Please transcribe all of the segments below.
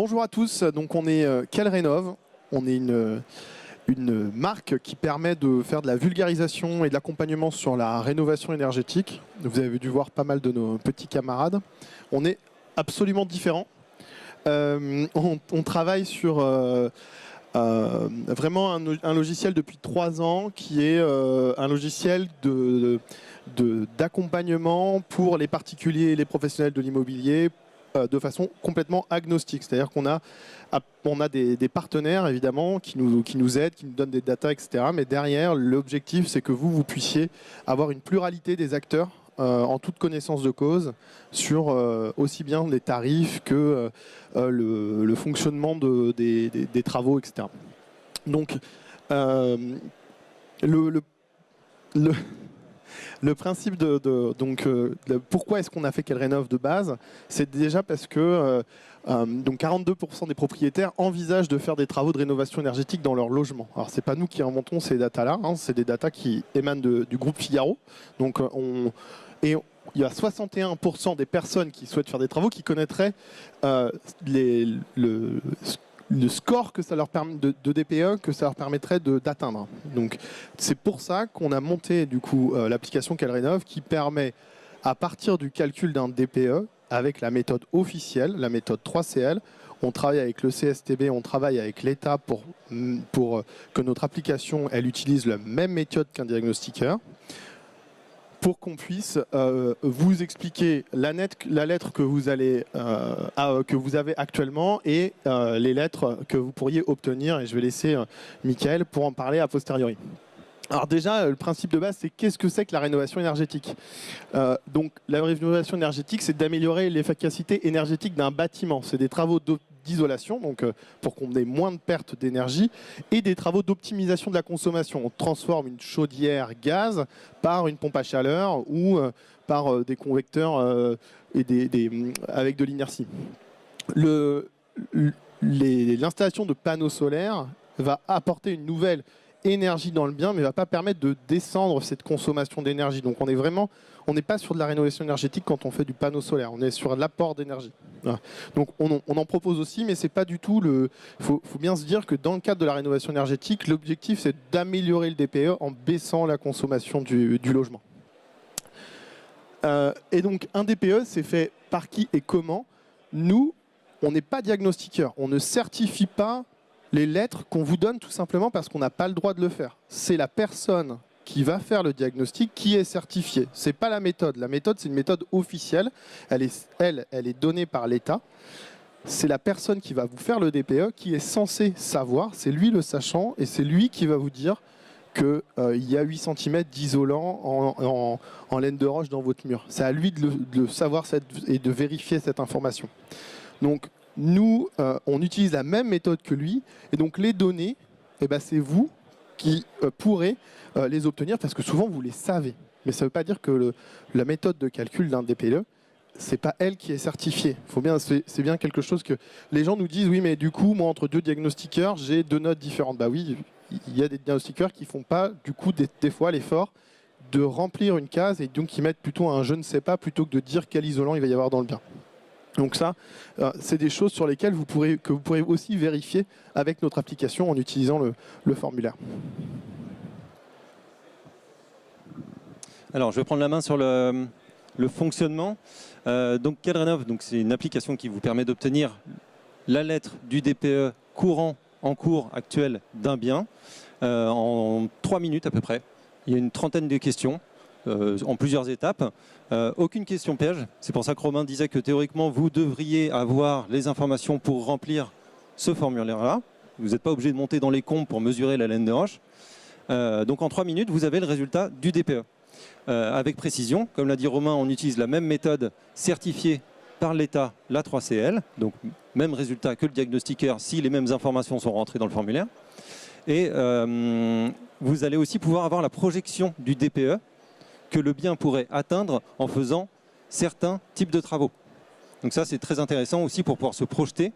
Bonjour à tous, donc on est Kelrenov, on est une marque qui permet de faire de la vulgarisation et de l'accompagnement sur la rénovation énergétique. Vous avez dû voir pas mal de nos petits camarades. On est absolument différents. On travaille sur vraiment un logiciel depuis 3 ans qui est un logiciel d'accompagnement pour les particuliers et les professionnels de l'immobilier de façon complètement agnostique. C'est-à-dire qu'on a des partenaires évidemment qui nous aident, qui nous donnent des datas, etc. Mais derrière, l'objectif c'est que vous puissiez avoir une pluralité des acteurs en toute connaissance de cause sur aussi bien les tarifs que le fonctionnement des travaux, etc. Donc le principe pourquoi est-ce qu'on a fait Kelrenov de base, c'est déjà parce que donc 42% des propriétaires envisagent de faire des travaux de rénovation énergétique dans leur logement. Alors c'est pas nous qui inventons ces datas-là, hein, c'est des datas qui émanent du groupe Figaro. Donc il y a 61% des personnes qui souhaitent faire des travaux qui connaîtraient le score que ça leur permet de DPE que ça leur permettrait d'atteindre. Donc c'est pour ça qu'on a monté du coup l'application Kelrenov qui permet à partir du calcul d'un DPE avec la méthode officielle, la méthode 3CL. On travaille avec le CSTB, on travaille avec l'État pour que notre application elle utilise la même méthode qu'un diagnostiqueur, pour qu'on puisse vous expliquer la lettre que vous avez actuellement et les lettres que vous pourriez obtenir. Et je vais laisser Michael pour en parler a posteriori. Alors déjà, le principe de base, c'est qu'est-ce que c'est que la rénovation énergétique ? Donc la rénovation énergétique, c'est d'améliorer l'efficacité énergétique d'un bâtiment. C'est des travaux d'isolation, donc pour qu'on ait moins de pertes d'énergie, et des travaux d'optimisation de la consommation. On transforme une chaudière gaz par une pompe à chaleur ou par des convecteurs avec de l'inertie. L'installation de panneaux solaires va apporter une nouvelle énergie dans le bien, mais ne va pas permettre de descendre cette consommation d'énergie. Donc on n'est pas sur de la rénovation énergétique quand on fait du panneau solaire, on est sur l'apport d'énergie. Voilà. Donc on en propose aussi, mais c'est pas du tout faut bien se dire que dans le cadre de la rénovation énergétique, l'objectif c'est d'améliorer le DPE en baissant la consommation du logement. Et donc un DPE, c'est fait par qui et comment ? Nous, on n'est pas diagnostiqueur, on ne certifie pas les lettres qu'on vous donne tout simplement parce qu'on n'a pas le droit de le faire. C'est la personne qui va faire le diagnostic qui est certifiée. Ce n'est pas la méthode. La méthode, c'est une méthode officielle. Elle est donnée par l'État. C'est la personne qui va vous faire le DPE qui est censée savoir. C'est lui le sachant et c'est lui qui va vous dire qu'il y a 8 cm d'isolant en laine de roche dans votre mur. C'est à lui de savoir et de vérifier cette information. Donc, nous, on utilise la même méthode que lui, et donc les données, c'est vous qui pourrez les obtenir, parce que souvent vous les savez. Mais ça ne veut pas dire que la méthode de calcul d'un DPE, c'est pas elle qui est certifiée. C'est bien quelque chose que les gens nous disent, oui, mais du coup, moi, entre 2 diagnostiqueurs, j'ai 2 notes différentes. Bah oui, il y a des diagnostiqueurs qui font pas, du coup, des fois, l'effort de remplir une case, et donc qui mettent plutôt un « je ne sais pas » plutôt que de dire quel isolant il va y avoir dans le bien. Donc ça, c'est des choses sur lesquelles vous pourrez aussi vérifier avec notre application en utilisant le formulaire. Alors, je vais prendre la main sur le fonctionnement. Donc Kelrenov, c'est une application qui vous permet d'obtenir la lettre du DPE courant en cours actuel d'un bien en 3 minutes à peu près. Il y a une trentaine de questions. En plusieurs étapes. Aucune question piège. C'est pour ça que Romain disait que théoriquement, vous devriez avoir les informations pour remplir ce formulaire-là. Vous n'êtes pas obligé de monter dans les comptes pour mesurer la laine de roche. Donc en 3 minutes, vous avez le résultat du DPE. Avec précision, comme l'a dit Romain, on utilise la même méthode certifiée par l'État, la 3CL. Donc même résultat que le diagnostiqueur si les mêmes informations sont rentrées dans le formulaire. Et vous allez aussi pouvoir avoir la projection du DPE que le bien pourrait atteindre en faisant certains types de travaux. Donc ça, c'est très intéressant aussi pour pouvoir se projeter.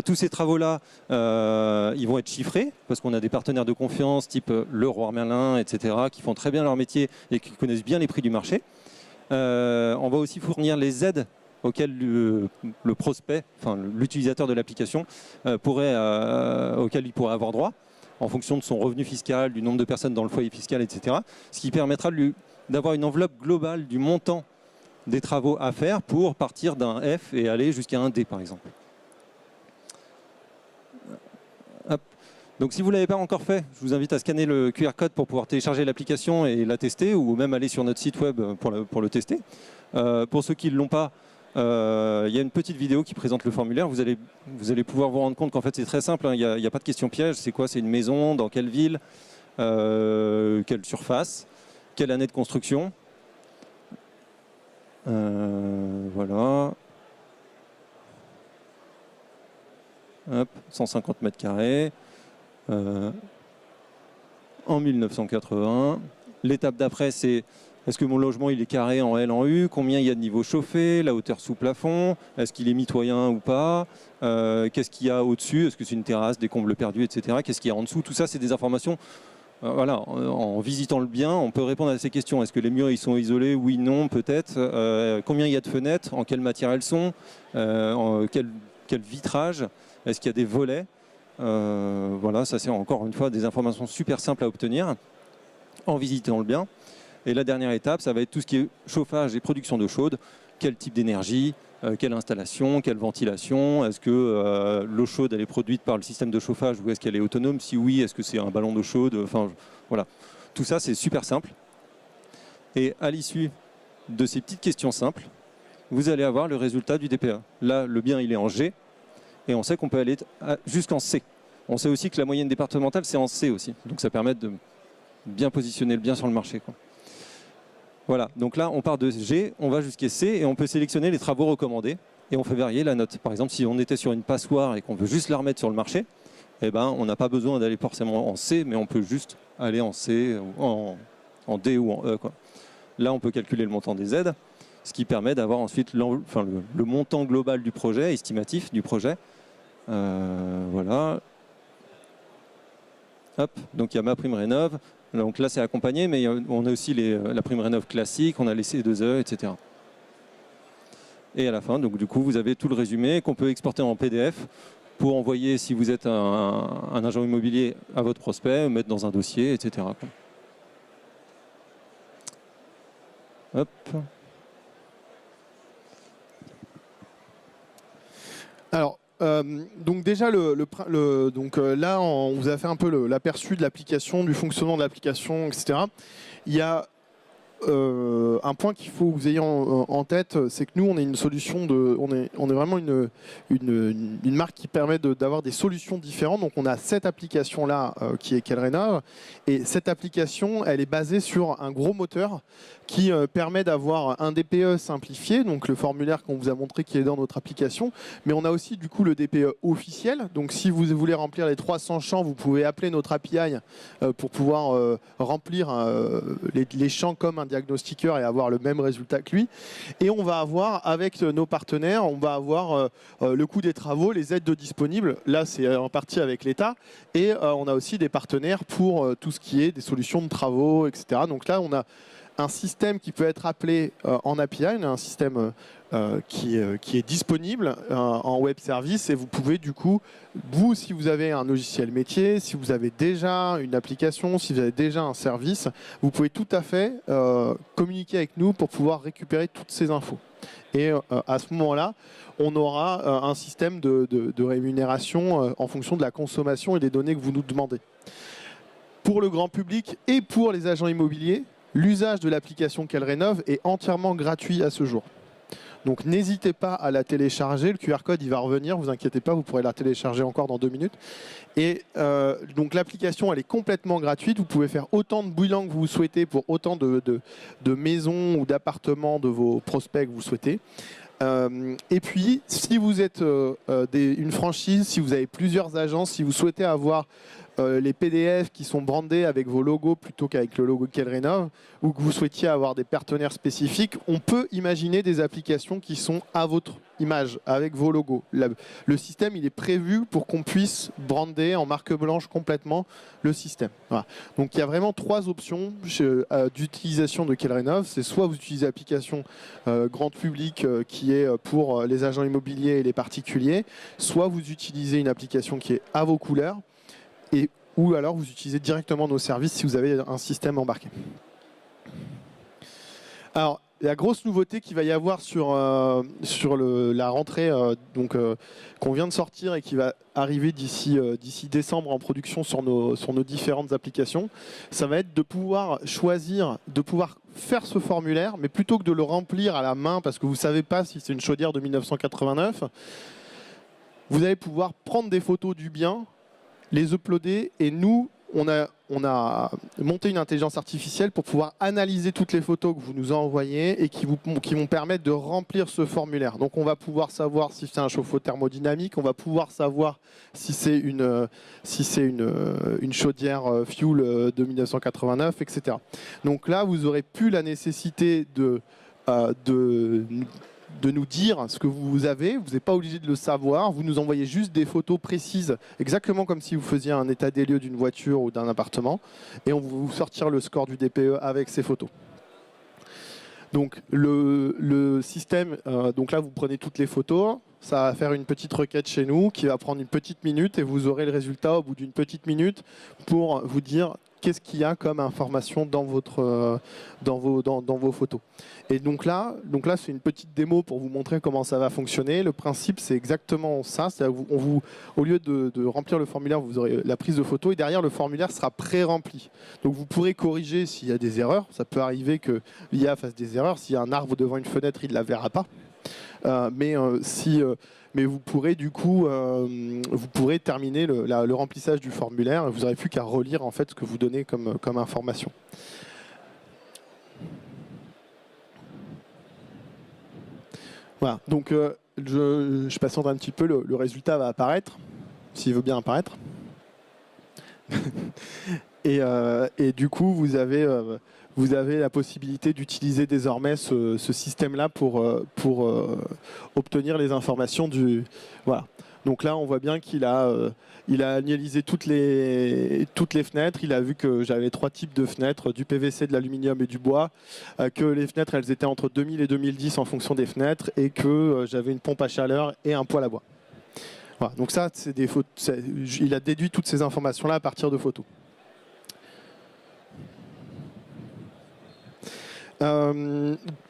Tous ces travaux-là, ils vont être chiffrés parce qu'on a des partenaires de confiance type Leroy Merlin, etc., qui font très bien leur métier et qui connaissent bien les prix du marché. On va aussi fournir les aides auquel le prospect, enfin l'utilisateur de l'application, auquel il pourrait avoir droit, en fonction de son revenu fiscal, du nombre de personnes dans le foyer fiscal, etc. Ce qui permettra d'avoir une enveloppe globale du montant des travaux à faire pour partir d'un F et aller jusqu'à un D, par exemple. Hop. Donc si vous ne l'avez pas encore fait, je vous invite à scanner le QR code pour pouvoir télécharger l'application et la tester, ou même aller sur notre site web pour le tester. Pour ceux qui ne l'ont pas, il y a une petite vidéo qui présente le formulaire. Vous allez pouvoir vous rendre compte qu'en fait c'est très simple, hein. Il n'y a pas de question piège. C'est quoi? C'est une maison, dans quelle ville, quelle surface, quelle année de construction. Voilà. Hop, 150 mètres carrés. En 1980. L'étape d'après, c'est est-ce que mon logement il est carré en L, en U? Combien il y a de niveaux chauffés? La hauteur sous plafond? Est-ce qu'il est mitoyen ou pas? Qu'est-ce qu'il y a au-dessus? Est-ce que c'est une terrasse, des combles perdus, etc. Qu'est-ce qu'il y a en dessous? Tout ça, c'est des informations. Voilà, en visitant le bien, on peut répondre à ces questions. Est-ce que les murs ils sont isolés? Oui, non, peut-être. Combien il y a de fenêtres? En quelle matière elles sont? Quel vitrage? Est-ce qu'il y a des volets? Voilà, ça c'est encore une fois des informations super simples à obtenir en visitant le bien. Et la dernière étape, ça va être tout ce qui est chauffage et production d'eau chaude. Quel type d'énergie, quelle installation, quelle ventilation? Est-ce que l'eau chaude elle est produite par le système de chauffage ou est-ce qu'elle est autonome? Si oui, est-ce que c'est un ballon d'eau chaude? Enfin, voilà. Tout ça, c'est super simple. Et à l'issue de ces petites questions simples, vous allez avoir le résultat du DPE. Là, le bien, il est en G. Et on sait qu'on peut aller jusqu'en C. On sait aussi que la moyenne départementale, c'est en C aussi. Donc ça permet de bien positionner le bien sur le marché, quoi. Voilà, donc là, on part de G, on va jusqu'à C et on peut sélectionner les travaux recommandés et on fait varier la note. Par exemple, si on était sur une passoire et qu'on veut juste la remettre sur le marché, eh ben, on n'a pas besoin d'aller forcément en C, mais on peut juste aller en C, en D ou en E, quoi. Là, on peut calculer le montant des aides, ce qui permet d'avoir ensuite le montant global du projet, estimatif du projet. Voilà. Hop, donc il y a ma prime rénov. Donc là, c'est accompagné, mais on a aussi la prime rénov classique, on a les C2E, etc. Et à la fin, donc du coup, vous avez tout le résumé qu'on peut exporter en PDF pour envoyer, si vous êtes un agent immobilier, à votre prospect, mettre dans un dossier, etc. Hop. Alors, donc déjà, là, on vous a fait un peu l'aperçu de l'application, du fonctionnement de l'application, etc. Il y a un point qu'il faut que vous ayez en tête, c'est que nous, on est une solution on est vraiment une marque qui permet d'avoir des solutions différentes. Donc, on a cette application-là qui est Kelrenov, et cette application, elle est basée sur un gros moteur qui permet d'avoir un DPE simplifié, donc le formulaire qu'on vous a montré qui est dans notre application, mais on a aussi du coup le DPE officiel. Donc, si vous voulez remplir les 300 champs, vous pouvez appeler notre API pour pouvoir remplir les champs comme un diagnostiqueur et avoir le même résultat que lui. Et on va avoir, avec nos partenaires, on va avoir le coût des travaux, les aides de disponibles. Là, c'est en partie avec l'État. Et on a aussi des partenaires pour tout ce qui est des solutions de travaux, etc. Donc là, on a un système qui peut être appelé en API, un système qui est disponible en web service, et vous pouvez du coup, vous, si vous avez un logiciel métier, si vous avez déjà une application, si vous avez déjà un service, vous pouvez tout à fait communiquer avec nous pour pouvoir récupérer toutes ces infos. Et à ce moment-là, on aura un système de rémunération en fonction de la consommation et des données que vous nous demandez. Pour le grand public et pour les agents immobiliers, l'usage de l'application Kelrenov est entièrement gratuit à ce jour. Donc n'hésitez pas à la télécharger, le QR code il va revenir, vous inquiétez pas, vous pourrez la télécharger encore dans 2 minutes. Et donc l'application elle est complètement gratuite, vous pouvez faire autant de bilans que vous souhaitez pour autant de maisons ou d'appartements de vos prospects que vous souhaitez. Et puis, si vous êtes une franchise, si vous avez plusieurs agences, si vous souhaitez avoir les PDF qui sont brandés avec vos logos plutôt qu'avec le logo QuelRénov, ou que vous souhaitiez avoir des partenaires spécifiques, on peut imaginer des applications qui sont à votre image, avec vos logos. Le système, il est prévu pour qu'on puisse brander en marque blanche complètement le système. Voilà. Donc il y a vraiment 3 options d'utilisation de QuelRénov. C'est soit vous utilisez l'application grand public qui est pour les agents immobiliers et les particuliers, soit vous utilisez une application qui est à vos couleurs, ou alors vous utilisez directement nos services si vous avez un système embarqué. Alors, la grosse nouveauté qu'il va y avoir sur la rentrée qu'on vient de sortir et qui va arriver d'ici décembre en production sur nos différentes applications, ça va être de pouvoir choisir, de pouvoir faire ce formulaire, mais plutôt que de le remplir à la main, parce que vous ne savez pas si c'est une chaudière de 1989, vous allez pouvoir prendre des photos du bien, les uploader, et nous, on a monté une intelligence artificielle pour pouvoir analyser toutes les photos que vous nous envoyez et qui vont permettre de remplir ce formulaire. Donc on va pouvoir savoir si c'est un chauffe-eau thermodynamique, on va pouvoir savoir si c'est une chaudière fuel de 1989, etc. Donc là, vous n'aurez plus la nécessité de nous dire ce que vous avez, vous n'êtes pas obligé de le savoir, vous nous envoyez juste des photos précises, exactement comme si vous faisiez un état des lieux d'une voiture ou d'un appartement, et on va vous sortir le score du DPE avec ces photos. Donc le système, donc là vous prenez toutes les photos, ça va faire une petite requête chez nous qui va prendre une petite minute et vous aurez le résultat au bout d'une petite minute pour vous dire qu'est-ce qu'il y a comme information dans vos photos. Et donc là c'est une petite démo pour vous montrer comment ça va fonctionner. Le principe, c'est exactement ça. Au lieu de remplir le formulaire, vous aurez la prise de photo et derrière, le formulaire sera pré-rempli. Donc vous pourrez corriger s'il y a des erreurs. Ça peut arriver que l'IA fasse des erreurs. S'il y a un arbre devant une fenêtre, il ne la verra pas. Mais vous pourrez du coup terminer le remplissage du formulaire et vous n'aurez plus qu'à relire en fait ce que vous donnez comme information. Voilà, donc je patiente un petit peu, le résultat va apparaître, s'il veut bien apparaître. et du coup, vous avez la possibilité d'utiliser désormais ce système-là pour obtenir les informations du... Voilà. Donc là, on voit bien qu'il a analysé toutes les fenêtres. Il a vu que j'avais 3 types de fenêtres, du PVC, de l'aluminium et du bois, que les fenêtres, elles étaient entre 2000 et 2010 en fonction des fenêtres, et que j'avais une pompe à chaleur et un poêle à bois. Voilà. Donc ça, c'est des photos. Il a déduit toutes ces informations-là à partir de photos.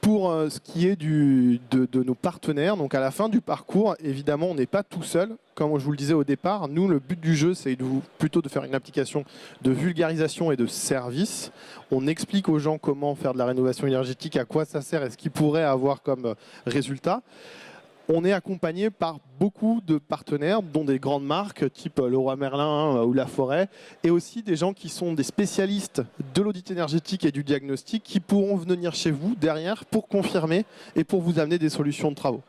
Pour ce qui est de nos partenaires, donc à la fin du parcours, évidemment, on n'est pas tout seul. Comme je vous le disais au départ, nous, le but du jeu, c'est plutôt de faire une application de vulgarisation et de service. On explique aux gens comment faire de la rénovation énergétique, à quoi ça sert et ce qu'ils pourraient avoir comme résultat. On est accompagné par beaucoup de partenaires, dont des grandes marques type Leroy Merlin ou La Forêt, et aussi des gens qui sont des spécialistes de l'audit énergétique et du diagnostic qui pourront venir chez vous derrière pour confirmer et pour vous amener des solutions de travaux.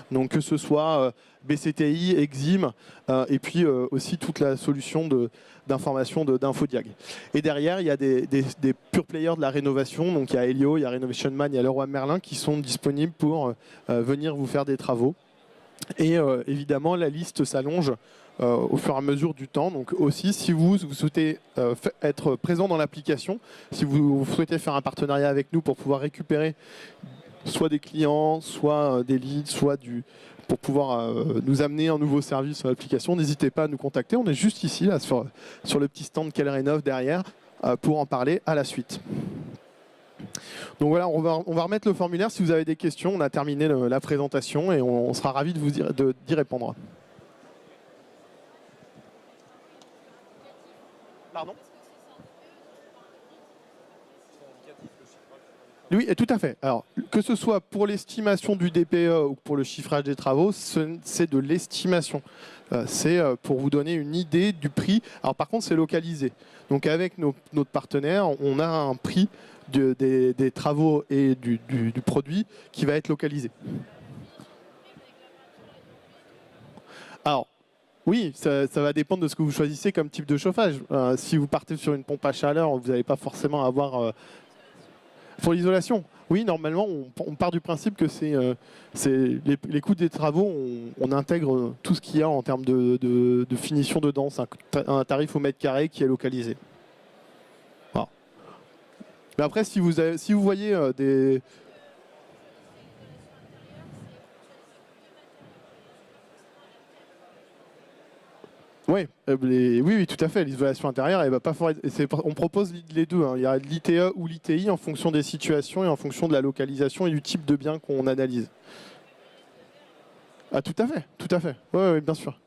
Donc que ce soit BCTI, Exim, et puis aussi toute la solution d'information d'Infodiag. Et derrière, il y a des pure players de la rénovation, donc il y a Helio, il y a Renovation Man, il y a Leroy Merlin qui sont disponibles pour venir vous faire des travaux. Et évidemment, la liste s'allonge au fur et à mesure du temps. Donc aussi, si vous souhaitez être présent dans l'application, si vous souhaitez faire un partenariat avec nous pour pouvoir récupérer soit des clients, soit des leads, soit pour pouvoir nous amener un nouveau service sur l'application, n'hésitez pas à nous contacter. On est juste ici, là, sur le petit stand QuelRénov derrière, pour en parler à la suite. Donc voilà, on va remettre le formulaire. Si vous avez des questions, on a terminé la présentation et on sera ravis d'y répondre. Pardon ? Oui, tout à fait. Alors, que ce soit pour l'estimation du DPE ou pour le chiffrage des travaux, c'est de l'estimation. C'est pour vous donner une idée du prix. Alors, par contre, c'est localisé. Donc, avec notre partenaire, on a un prix des travaux et du produit qui va être localisé. Alors, Oui, ça va dépendre de ce que vous choisissez comme type de chauffage. Si vous partez sur une pompe à chaleur, vous n'allez pas forcément avoir... pour l'isolation, oui, normalement, on part du principe que les coûts des travaux, on intègre tout ce qu'il y a en termes de finition dedans. C'est un tarif au mètre carré qui est localisé. Voilà. Mais après, si vous voyez des... Oui, tout à fait. L'isolation intérieure, elle va pas on propose les deux. Hein. Il y a l'ITE ou l'ITI en fonction des situations et en fonction de la localisation et du type de bien qu'on analyse. Ah, tout à fait, tout à fait. Oui, bien sûr.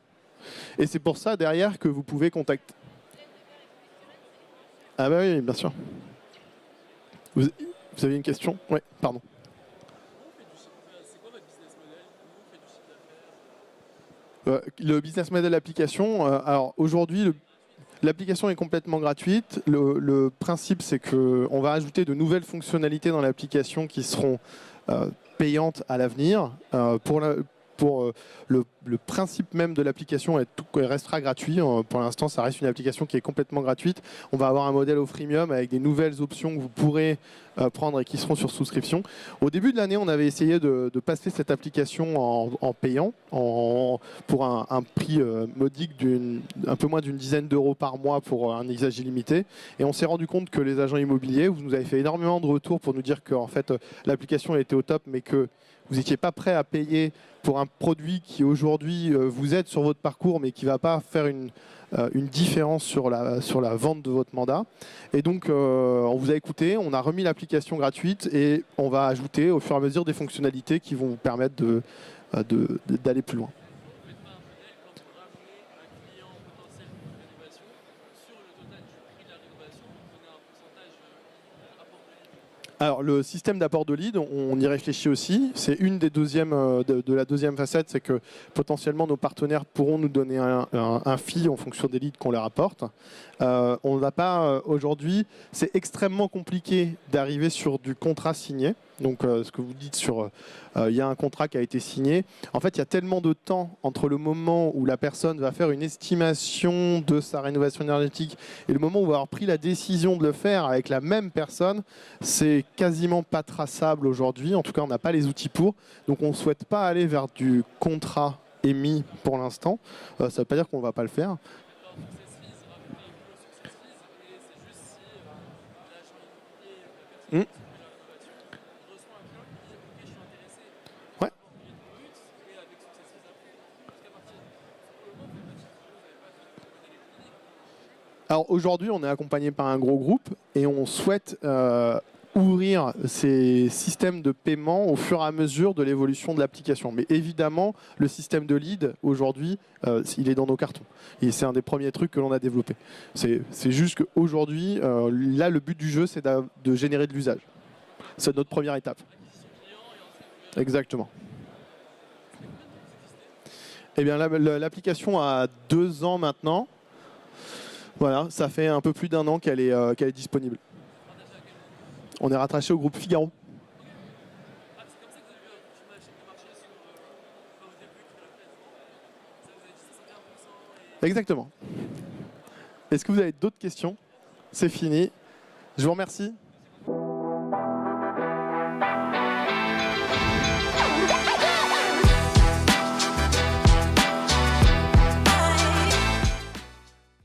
Et c'est pour ça, derrière, que vous pouvez contacter... Ah bah oui, bien sûr. Vous avez une question? Oui, pardon. Le business model application, alors aujourd'hui, l'application est complètement gratuite. Le principe, c'est qu'on va ajouter de nouvelles fonctionnalités dans l'application qui seront payantes à l'avenir. Le principe même de l'application restera gratuit. Pour l'instant, ça reste une application qui est complètement gratuite. On va avoir un modèle au freemium avec des nouvelles options que vous pourrez prendre et qui seront sur souscription. Au début de l'année, on avait essayé de passer cette application en payant pour un prix modique d'un peu moins d'une dizaine d'euros par mois pour un usage illimité. Et on s'est rendu compte que les agents immobiliers, vous nous avez fait énormément de retours pour nous dire que en fait, l'application était au top, mais que vous n'étiez pas prêt à payer pour un produit qui aujourd'hui vous aide sur votre parcours, mais qui ne va pas faire une différence sur la vente de votre mandat. Et donc, on vous a écouté, on a remis l'application gratuite et on va ajouter au fur et à mesure des fonctionnalités qui vont vous permettre d'aller plus loin. Alors, le système d'apport de lead, on y réfléchit aussi. C'est une des de la deuxième facette, c'est que potentiellement nos partenaires pourront nous donner un fee en fonction des leads qu'on leur apporte. On n'a pas aujourd'hui, c'est extrêmement compliqué d'arriver sur du contrat signé. Donc, ce que vous dites sur, il y a un contrat qui a été signé. En fait, il y a tellement de temps entre le moment où la personne va faire une estimation de sa rénovation énergétique et le moment où on va avoir pris la décision de le faire avec la même personne, c'est quasiment pas traçable aujourd'hui. En tout cas, on n'a pas les outils pour. Donc, on ne souhaite pas aller vers du contrat émis pour l'instant. Ça ne veut pas dire qu'on ne va pas le faire. Ouais. Alors aujourd'hui, on est accompagné par un gros groupe et on souhaite ouvrir ces systèmes de paiement au fur et à mesure de l'évolution de l'application. Mais évidemment, le système de lead, aujourd'hui, il est dans nos cartons. Et c'est un des premiers trucs que l'on a développé. C'est juste qu'aujourd'hui, là, le but du jeu, c'est de générer de l'usage. C'est notre première étape. Exactement. Eh bien, l'application a 2 ans maintenant. Voilà, ça fait un peu plus d'1 an qu'elle est disponible. On est rattaché au groupe Figaro. Exactement. Est-ce que vous avez d'autres questions? C'est fini. Je vous remercie.